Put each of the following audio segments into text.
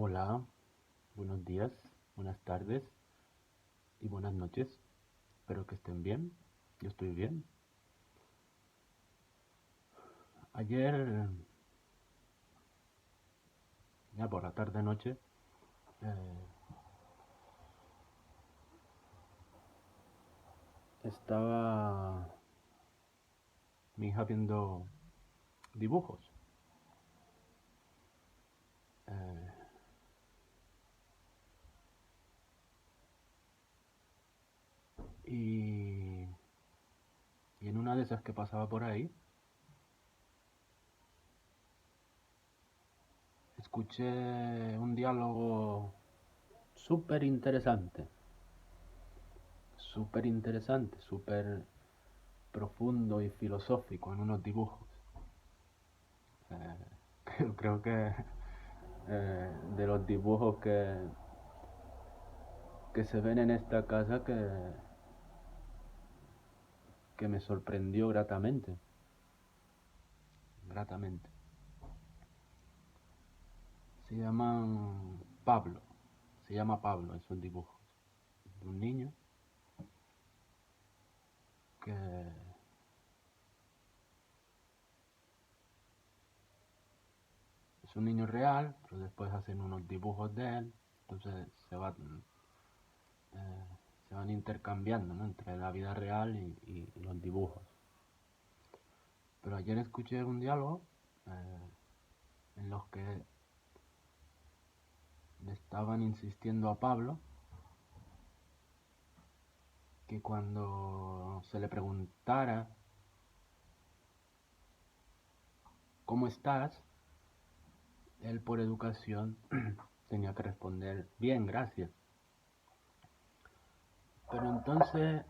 Hola, buenos días, buenas tardes y buenas noches. Espero que estén bien. Yo estoy bien. Ayer, ya por la tarde-noche, eh, estaba mi hija viendo dibujos. eh, y, y en una de esas que pasaba por ahí, escuché un diálogo súper interesante, súper profundo y filosófico en unos dibujos. Creo que de los dibujos que se ven en esta casa que me sorprendió gratamente. Gratamente. Se llaman Pablo. Se llama Pablo en sus dibujos. De un niño que es un niño real, pero después hacen unos dibujos de él. Entonces eh, se van intercambiando, ¿no?, entre la vida real y los dibujos. Pero ayer escuché un diálogo en los que le estaban insistiendo a Pablo que cuando se le preguntara cómo estás, él por educación tenía que responder bien, gracias. Pero entonces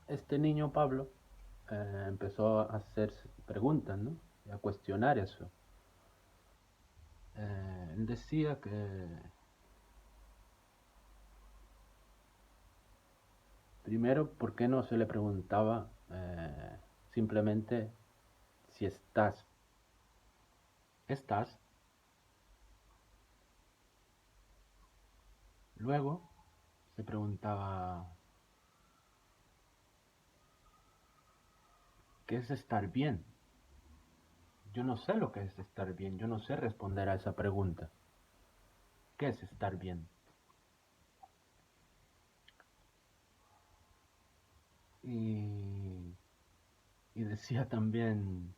este niño Pablo empezó a hacer preguntas, ¿no?, y a cuestionar eso. Él decía que primero, ¿por qué no se le preguntaba simplemente si estás? ¿Estás? Luego se preguntaba, ¿qué es estar bien? Yo no sé lo que es estar bien, yo no sé responder a esa pregunta. ¿Qué es estar bien? Y, y decía también,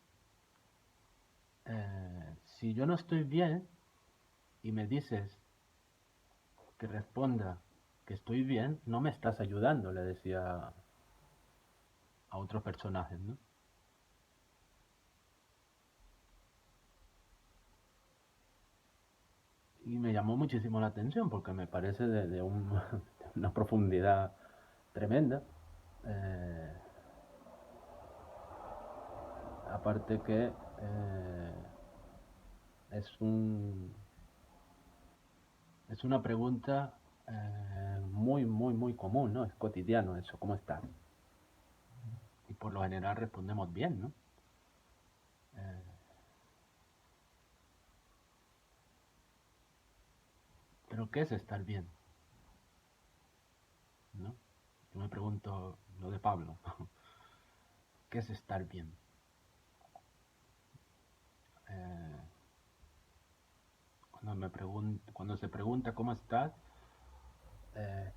si yo no estoy bien y me dices que responda que estoy bien, no me estás ayudando, le decía a otros personajes, ¿no? Y me llamó muchísimo la atención porque me parece de una profundidad tremenda. Eh, Aparte que es es una pregunta muy común, ¿no? Es cotidiano eso, ¿cómo estás? Y por lo general respondemos bien, ¿no? Eh, pero ¿qué es estar bien? ¿No? Yo me pregunto lo de Pablo. ¿Qué es estar bien? Eh, cuando se pregunta cómo estás,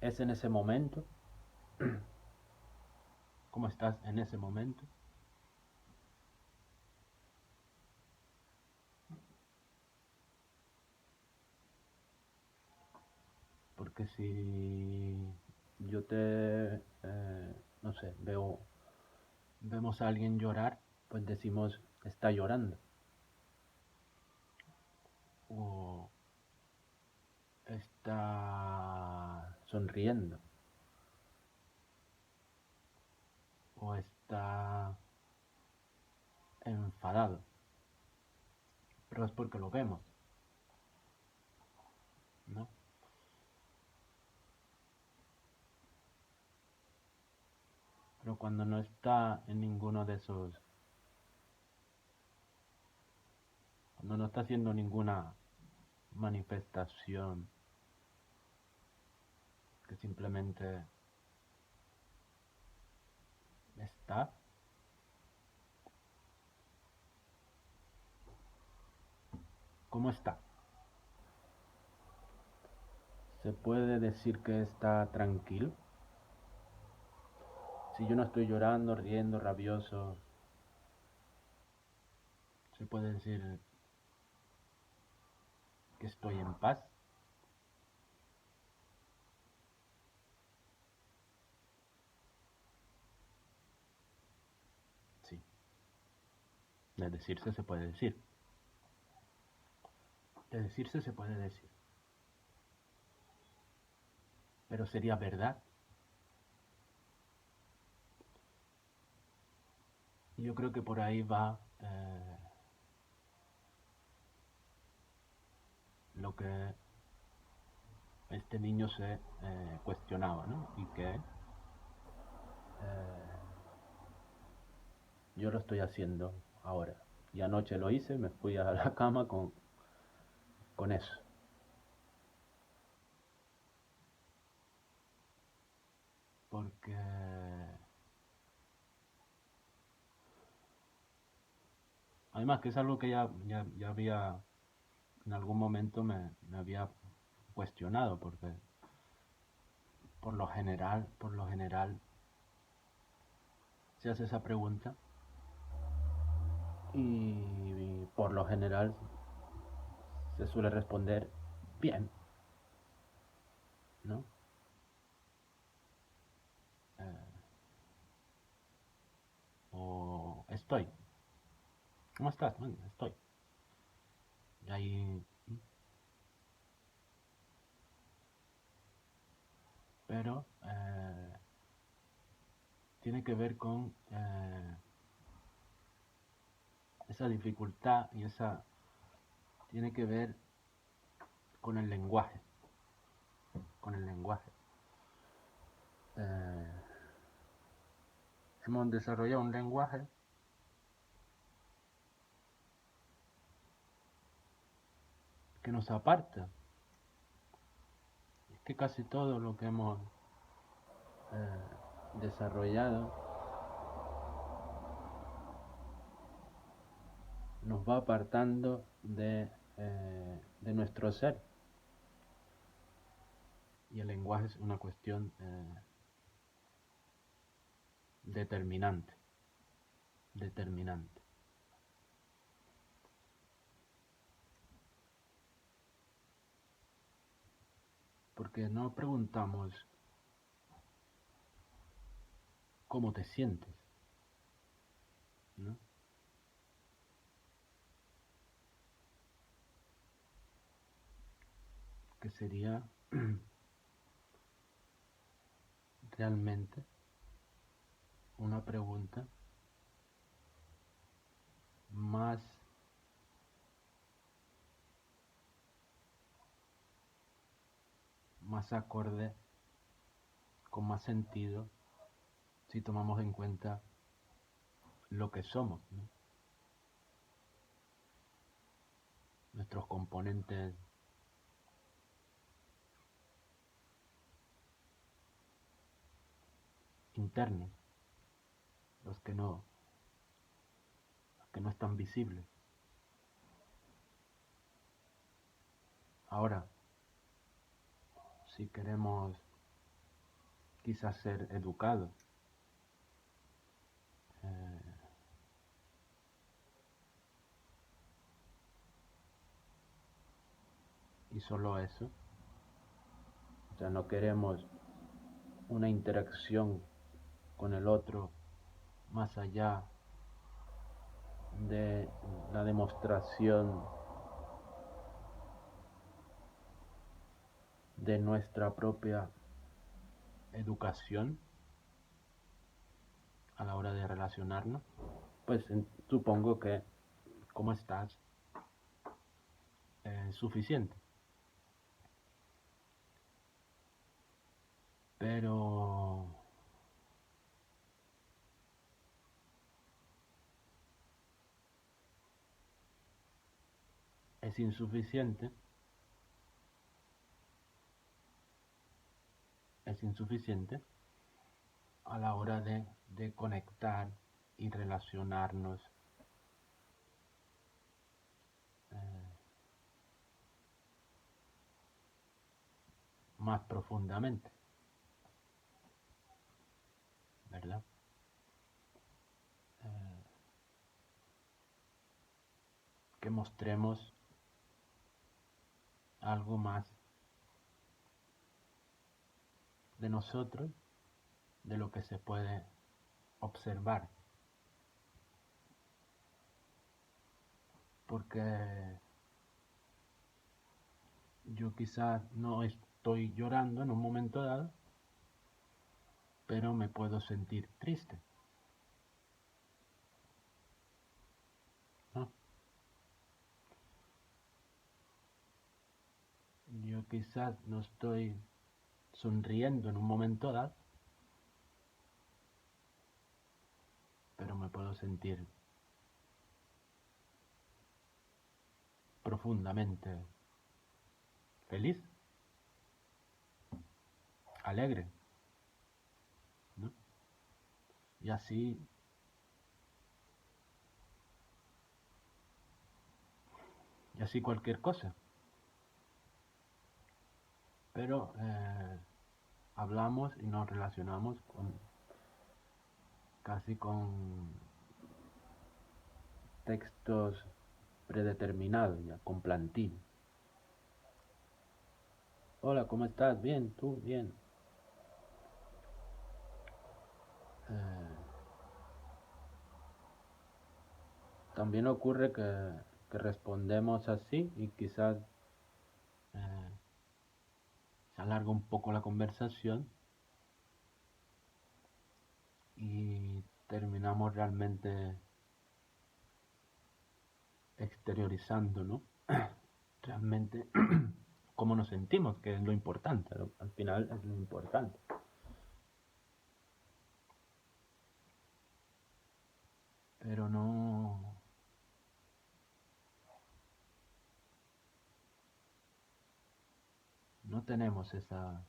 es en ese momento. ¿Cómo estás en ese momento? Porque si yo no sé, vemos a alguien llorar, pues decimos está llorando o está sonriendo o está enfadado, pero es porque lo vemos, ¿no? Pero cuando no está en ninguno de esos, cuando no está haciendo ninguna manifestación que simplemente está. ¿Cómo está? ¿Se puede decir que está tranquilo? Si yo no estoy llorando, riendo, rabioso, ¿se puede decir que estoy en paz? Sí, de decirse se puede decir. De decirse se puede decir. Pero sería verdad. Y yo creo que por ahí va lo que este niño se cuestionaba, ¿no? Y que yo lo estoy haciendo ahora. Y anoche lo hice, me fui a la cama con eso. Porque además que es algo que ya había, en algún momento me había cuestionado, porque por lo general se hace esa pregunta y por lo general se suele responder bien, ¿no? Eh, o estoy. ¿Cómo estás? Bueno, estoy. Y ahí, pero tiene que ver con esa dificultad y esa tiene que ver con el lenguaje, con el lenguaje. Eh, hemos desarrollado un lenguaje que nos aparta. Es que casi todo lo que hemos desarrollado nos va apartando de nuestro ser. Y el lenguaje es una cuestión determinante, determinante. Porque no preguntamos cómo te sientes, ¿no? Que sería realmente una pregunta más más acorde, con más sentido, si tomamos en cuenta lo que somos, ¿no? Nuestros componentes internos, los que no están visibles. Ahora, si queremos quizás ser educados, eh, y solo eso, o sea, no queremos una interacción con el otro más allá de la demostración de nuestra propia educación a la hora de relacionarnos, pues supongo que cómo estás es suficiente. Pero es insuficiente es insuficiente a la hora de conectar y relacionarnos eh, más profundamente, ¿verdad? Eh, que mostremos algo más de nosotros, de lo que se puede observar. Porque yo quizás no estoy llorando en un momento dado, pero me puedo sentir triste, ¿no? Yo quizás no estoy sonriendo en un momento dado, pero me puedo sentir profundamente feliz, alegre, ¿no? Y así cualquier cosa. Pero hablamos y nos relacionamos casi con textos predeterminados, ya, con plantilla. Hola, ¿cómo estás? Bien, tú, bien. Eh, También ocurre que respondemos así y quizás eh, se alarga un poco la conversación y terminamos realmente exteriorizando, ¿no? Realmente cómo nos sentimos, que es lo importante, al final es lo importante. Pero no tenemos la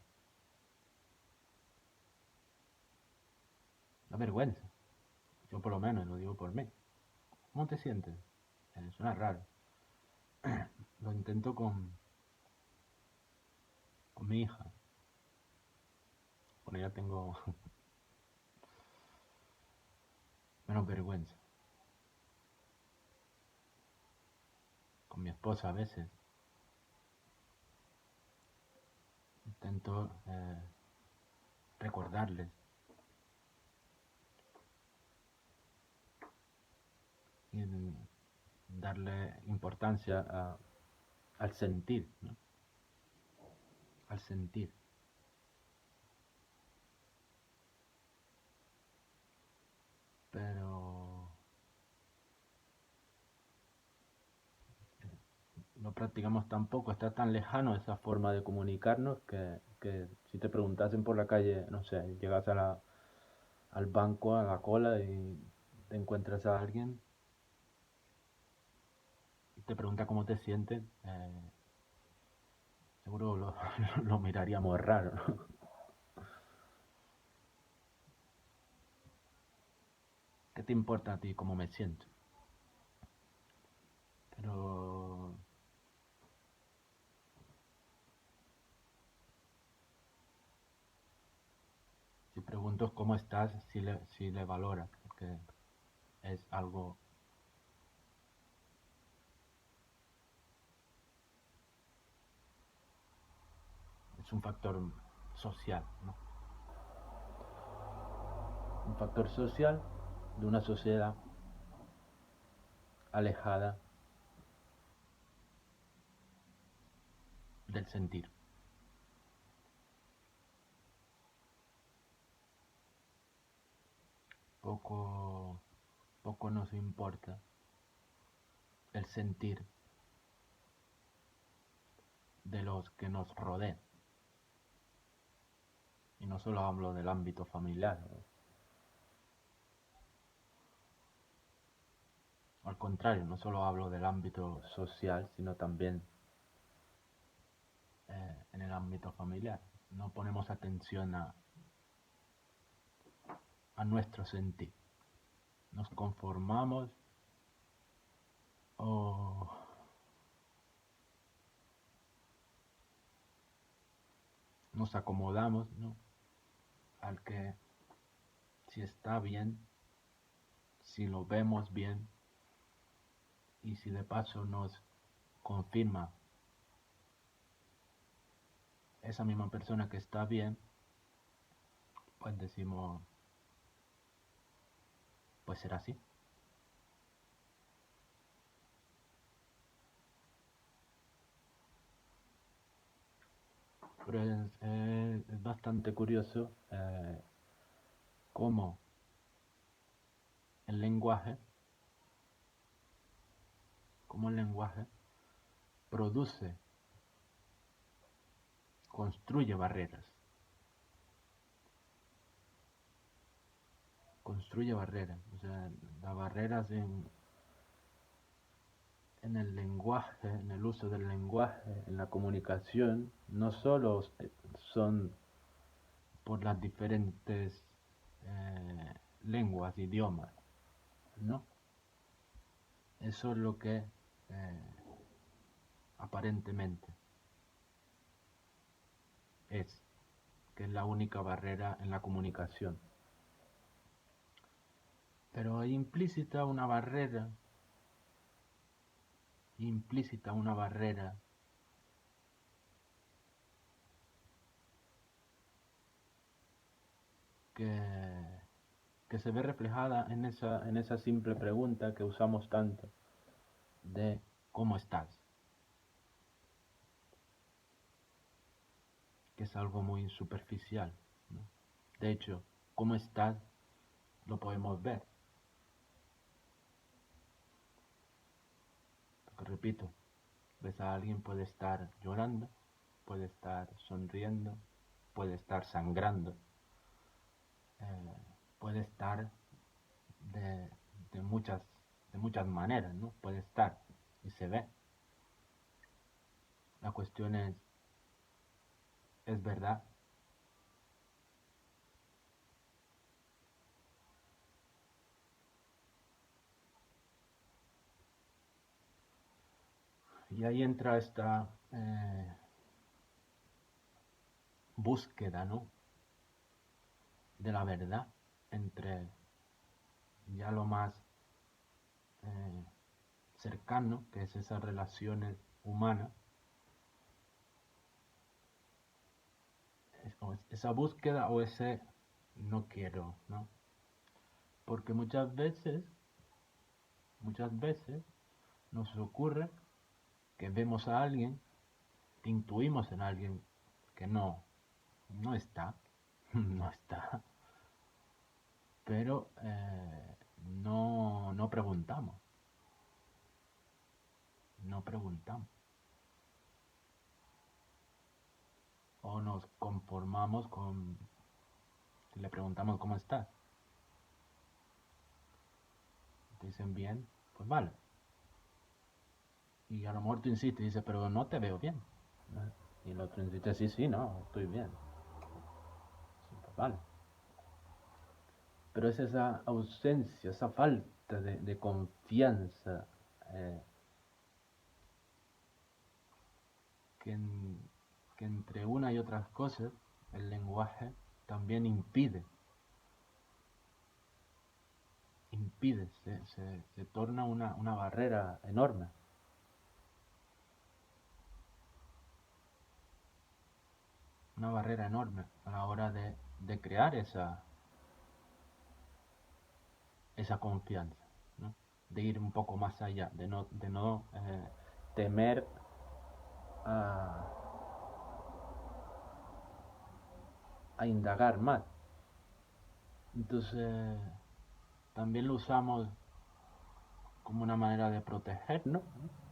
vergüenza. Yo por lo menos lo digo por mí. ¿Cómo te sientes? Suena raro. Lo intento con mi hija. Con ella tengo menos vergüenza. Con mi esposa a veces. Intento recordarles y darle importancia al sentir, ¿no? Al sentir. Pero no practicamos tampoco, está tan lejano esa forma de comunicarnos que si te preguntasen por la calle, no sé, llegas al banco, a la cola y te encuentras a alguien y te pregunta cómo te sientes, seguro lo miraríamos raro, ¿no? ¿Qué te importa a ti cómo me siento? Pero si pregunto cómo estás, si le valoras, porque es algo, es un factor social, ¿no? Un factor social de una sociedad alejada del sentir. Poco, poco nos importa el sentir de los que nos rodean. Y no solo hablo del ámbito familiar, ¿no? Al contrario, no solo hablo del ámbito social, sino también en el ámbito familiar. no ponemos atención a nuestro sentir. Nos conformamos o nos acomodamos, ¿no? Al que si está bien, si lo vemos bien y si de paso nos confirma esa misma persona que está bien, pues decimos, pues será así. Pero es bastante curioso cómo el lenguaje, cómo el lenguaje produce, construye barreras. Construye barreras. O sea, las barreras en el lenguaje, en el uso del lenguaje, en la comunicación, no solo son por las diferentes lenguas, idiomas, ¿no? Eso es lo que aparentemente es, que es la única barrera en la comunicación. Pero hay implícita una barrera que, que se ve reflejada en esa simple pregunta que usamos tanto de ¿cómo estás? Que es algo muy superficial, ¿no? De hecho, ¿cómo estás? Lo podemos ver. Porque repito, ves a alguien, puede estar llorando, puede estar sonriendo, puede estar sangrando, puede estar de, de, muchas, de muchas maneras, ¿no? Puede estar y se ve. La cuestión ¿es verdad? Y ahí entra esta búsqueda, ¿no? De la verdad entre ya lo más eh, cercano, que es esas relaciones humanas, esa búsqueda o ese no quiero, ¿no? Porque muchas veces nos ocurre que vemos a alguien, intuimos en alguien que no está, no está, pero no preguntamos, no preguntamos. O nos conformamos con, le preguntamos cómo estás. Te dicen bien, pues vale. Y a lo mejor tú insistes y dices, pero no te veo bien. Y el otro insiste, sí, sí, no, estoy bien. Sí, pues vale. Pero es esa ausencia, esa falta de confianza eh, que, que entre una y otras cosas el lenguaje también impide, se torna una barrera enorme. Una barrera enorme a la hora de crear esa confianza, ¿no? De ir un poco más allá, de no temer a, a indagar más. Entonces, también lo usamos como una manera de protegernos, ¿no?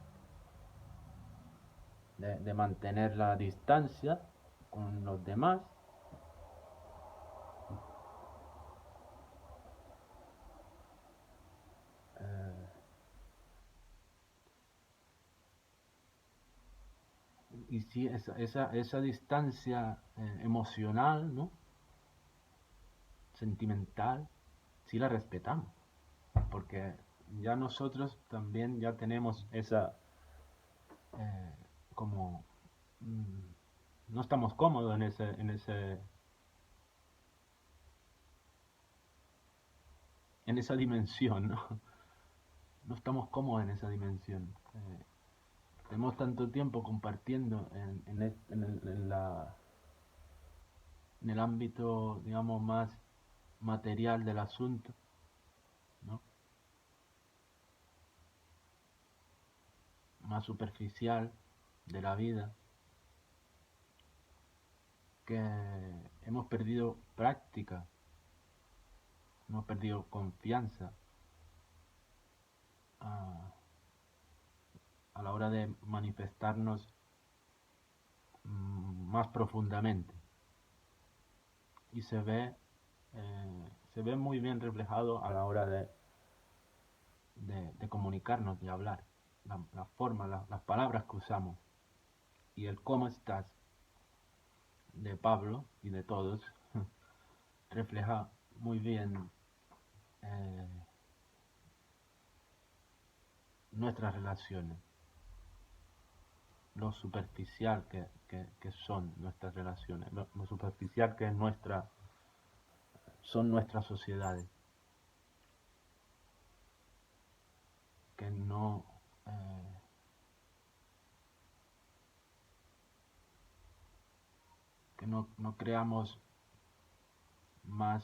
De mantener la distancia con los demás. Eh, Y sí, esa distancia emocional, ¿no? Sentimental, sí la respetamos, porque ya nosotros también ya tenemos esa, eh, como, no estamos cómodos en esa dimensión, ¿no? No estamos cómodos en esa dimensión. Tenemos tanto tiempo compartiendo en el ámbito, digamos, más material del asunto, ¿no? Más superficial de la vida, que hemos perdido práctica, hemos perdido confianza a, a la hora de manifestarnos más profundamente. Y se ve muy bien reflejado a la hora de comunicarnos, de hablar, la forma, las palabras que usamos y el cómo estás de Pablo y de todos refleja muy bien eh, nuestras relaciones, lo superficial que son nuestras relaciones, lo superficial que es son nuestras sociedades, que eh, no creamos más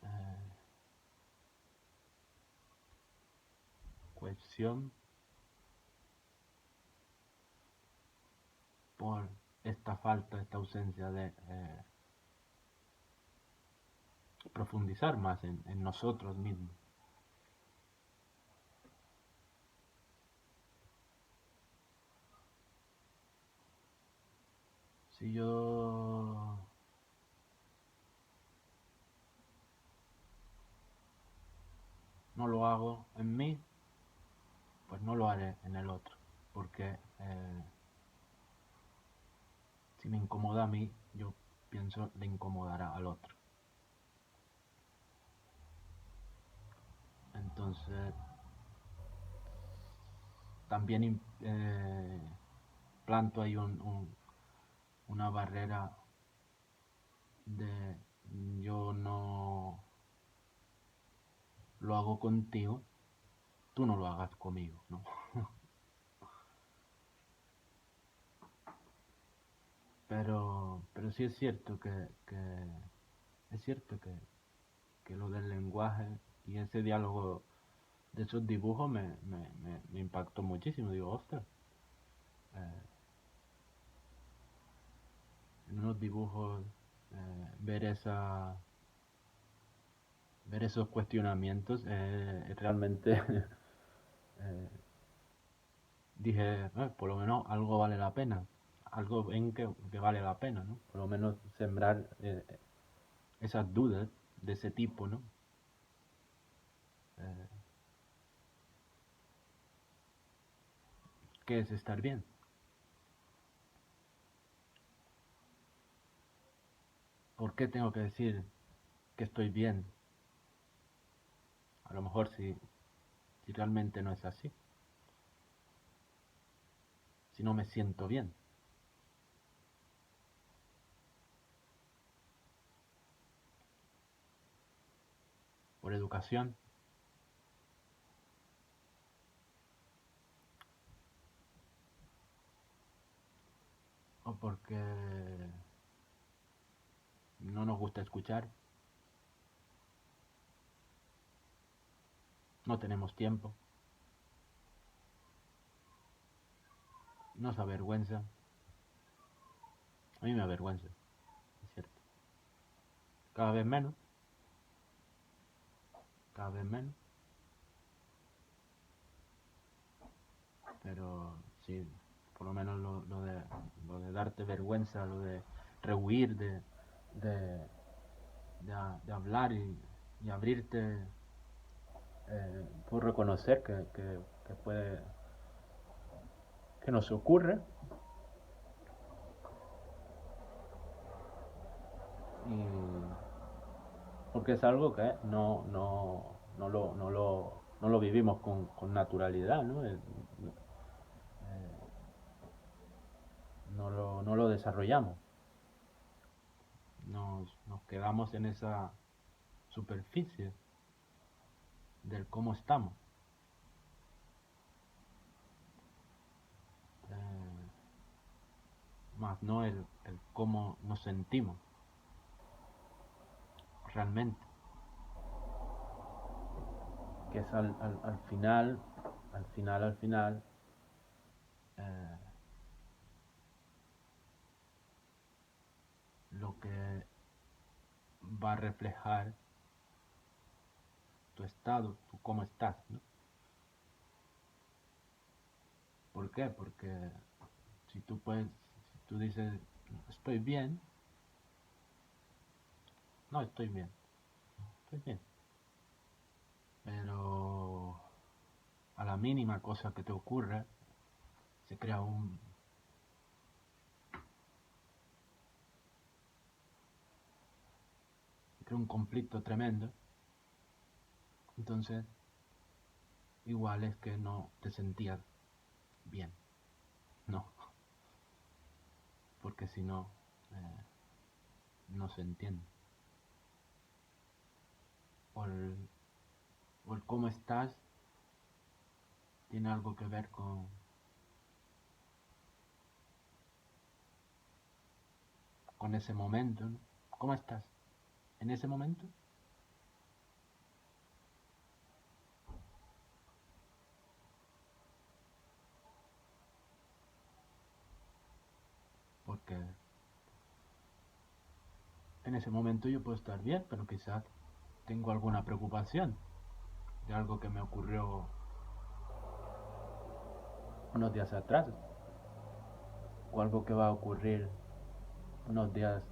eh, cohesión por esta falta, esta ausencia de profundizar más en nosotros mismos. Si yo no lo hago en mí, pues no lo haré en el otro, porque si me incomoda a mí, yo pienso le incomodará al otro. Entonces, también planto ahí una barrera de yo no lo hago contigo, tú no lo hagas conmigo, ¿no? Pero sí es cierto es cierto que lo del lenguaje y ese diálogo de esos dibujos me impactó muchísimo. Digo, ostras, eh, en unos dibujos ver ver esos cuestionamientos realmente dije, por lo menos algo vale la pena, algo ven que vale la pena, ¿no? Por lo menos sembrar esas dudas de ese tipo, ¿no? Eh, ¿Qué es estar bien? ¿Por qué tengo que decir que estoy bien? A lo mejor si realmente no es así, si no me siento bien, por educación o porque no nos gusta escuchar, no tenemos tiempo, nos avergüenza. A mí me avergüenza, es cierto. Cada vez menos, cada vez menos, pero sí, por lo menos lo de darte vergüenza, lo de rehuir, de, de hablar y abrirte, por reconocer que que nos ocurre y porque es algo que no lo vivimos con naturalidad, ¿no? No lo desarrollamos. Nos quedamos en esa superficie del cómo estamos. Eh, Más no el cómo nos sentimos realmente. Que es al final, eh, lo que va a reflejar tu estado, tu cómo estás, ¿no? ¿Por qué? Porque si tú dices estoy bien, no estoy bien, pero a la mínima cosa que te ocurre se crea un conflicto tremendo. Entonces igual es que no te sentías bien, no, porque si no, no se entiende. O el cómo estás tiene algo que ver con ese momento, ¿no? ¿Cómo estás en ese momento? Porque en ese momento yo puedo estar bien, pero quizás tengo alguna preocupación de algo que me ocurrió unos días atrás o algo que va a ocurrir unos días,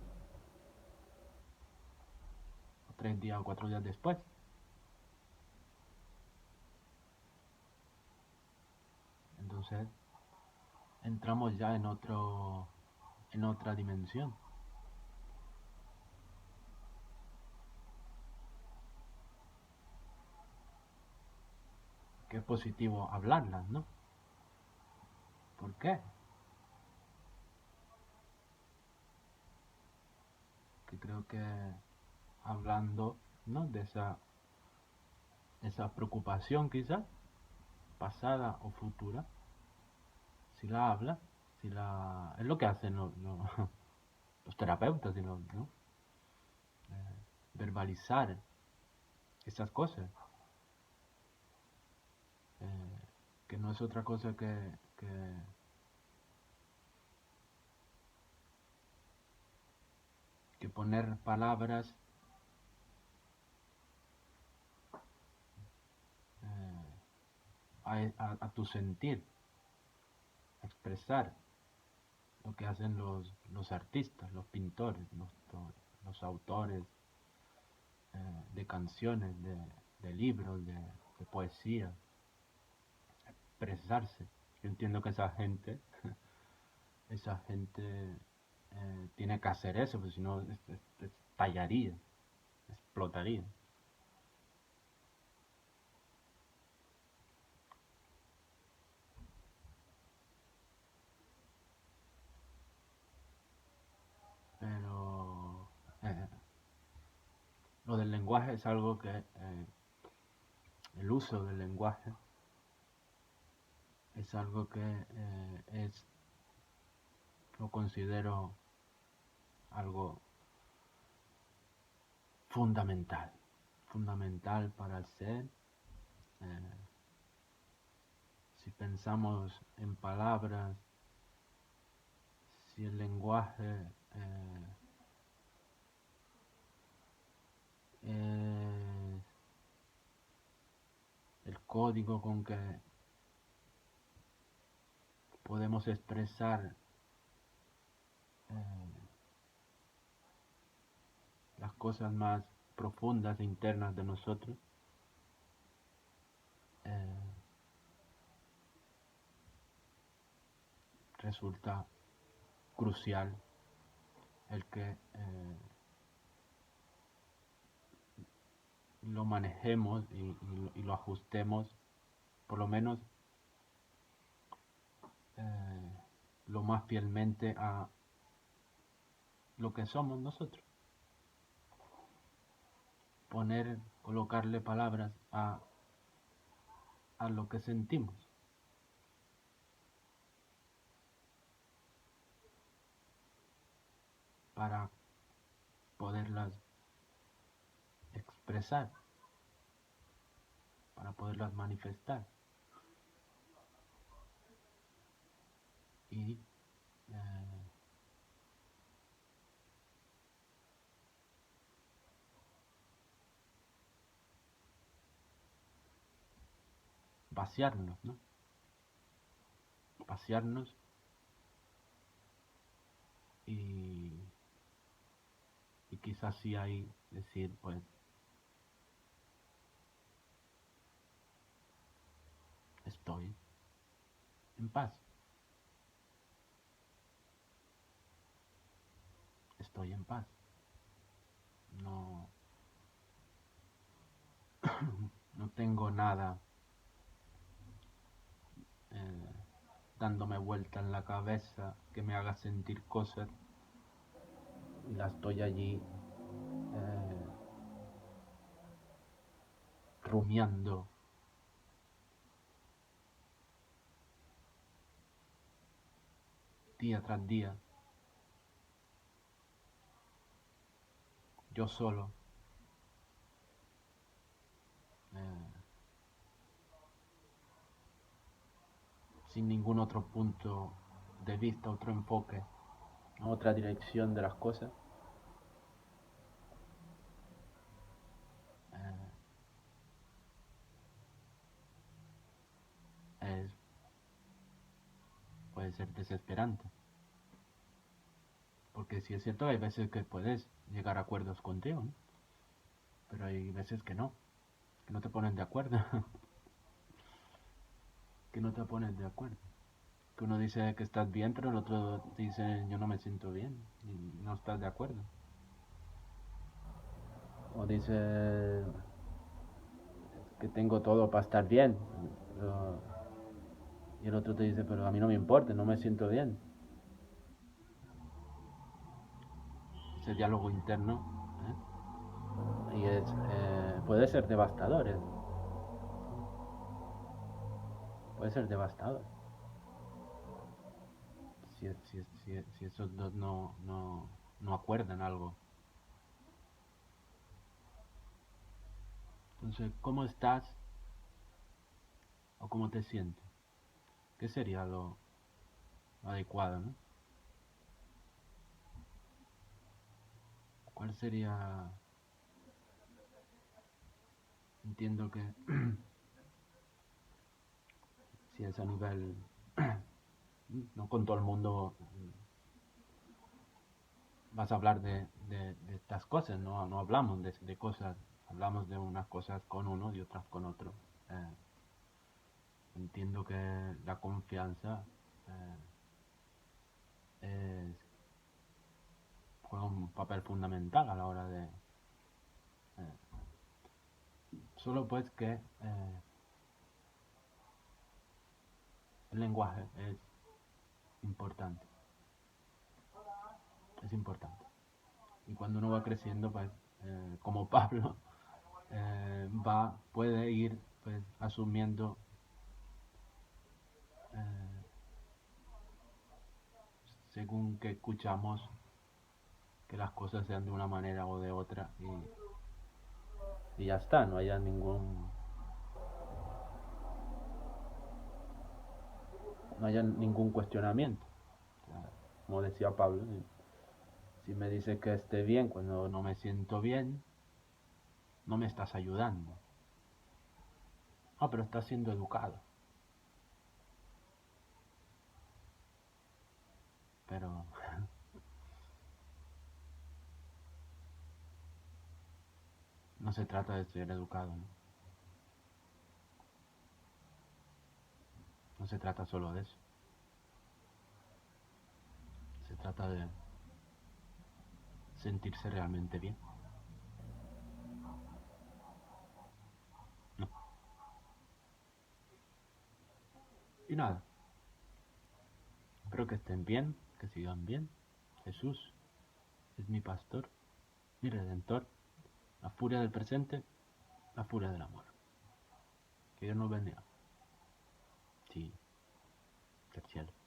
o 3 días o 4 días después. Entonces entramos ya en otra dimensión, que es positivo hablarlas, ¿no? ¿Por qué? Que creo que hablando, ¿no? De esa preocupación quizás, pasada o futura, si la habla, es lo que hacen los terapeutas, ¿no? Verbalizar esas cosas, eh, que no es otra cosa que poner palabras a tu sentir, a expresar lo que hacen los artistas, los pintores, los autores de canciones, de libros, de poesía, expresarse. Yo entiendo que esa gente tiene que hacer eso, porque si no estallaría, explotaría. Pero lo del lenguaje es algo que el uso del lenguaje es algo que lo considero algo fundamental, fundamental para el ser. Eh, si pensamos en palabras, si el lenguaje es el código con que podemos expresar eh, las cosas más profundas e internas de nosotros, eh, resulta crucial el que lo manejemos y lo ajustemos, por lo menos lo más fielmente a lo que somos nosotros. Colocarle palabras a lo que sentimos. Para poderlas expresar, para poderlas manifestar. Y vaciarnos, ¿no? Vaciarnos y quizás sí ahí decir, pues, estoy en paz, estoy en paz. No, no tengo nada dándome vuelta en la cabeza que me haga sentir cosas y la estoy allí rumiando día tras día, yo solo, sin ningún otro punto de vista, otro enfoque, otra dirección de las cosas. Es, puede ser desesperante. Porque sí es cierto, hay veces que puedes llegar a acuerdos contigo, ¿no? Pero hay veces que no te ponen de acuerdo. Que no te pones de acuerdo. Que uno dice que estás bien, pero el otro dice yo no me siento bien y no estás de acuerdo. O dice que tengo todo para estar bien, y el otro te dice pero a mí no me importa, no me siento bien. Ese diálogo interno, y puede ser devastador, puede ser devastador si esos dos no acuerdan algo. Entonces, ¿cómo estás o cómo te sientes? ¿Qué sería lo adecuado, ¿no? ¿Cuál sería? Entiendo que si es a nivel, no con todo el mundo vas a hablar de estas cosas, no hablamos de cosas, hablamos de unas cosas con uno y otras con otro. Entiendo que la confianza es, juega un papel fundamental a la hora de... solo pues que el lenguaje es importante. Es importante. Y cuando uno va creciendo, pues, como Pablo, puede ir pues, asumiendo según que escuchamos que las cosas sean de una manera o de otra y ya está, no haya ningún cuestionamiento. O sea, como decía Pablo, si me dices que esté bien cuando no me siento bien, no me estás ayudando. Ah, pero estás siendo educado. Pero no se trata de ser educado, ¿no? No se trata solo de eso. trata de sentirse realmente bien. No. Y nada, espero que estén bien, que sigan bien. Jesús es mi pastor, mi redentor, la furia del presente, la furia del amor. Que Dios nos bendiga. Sí, del cielo.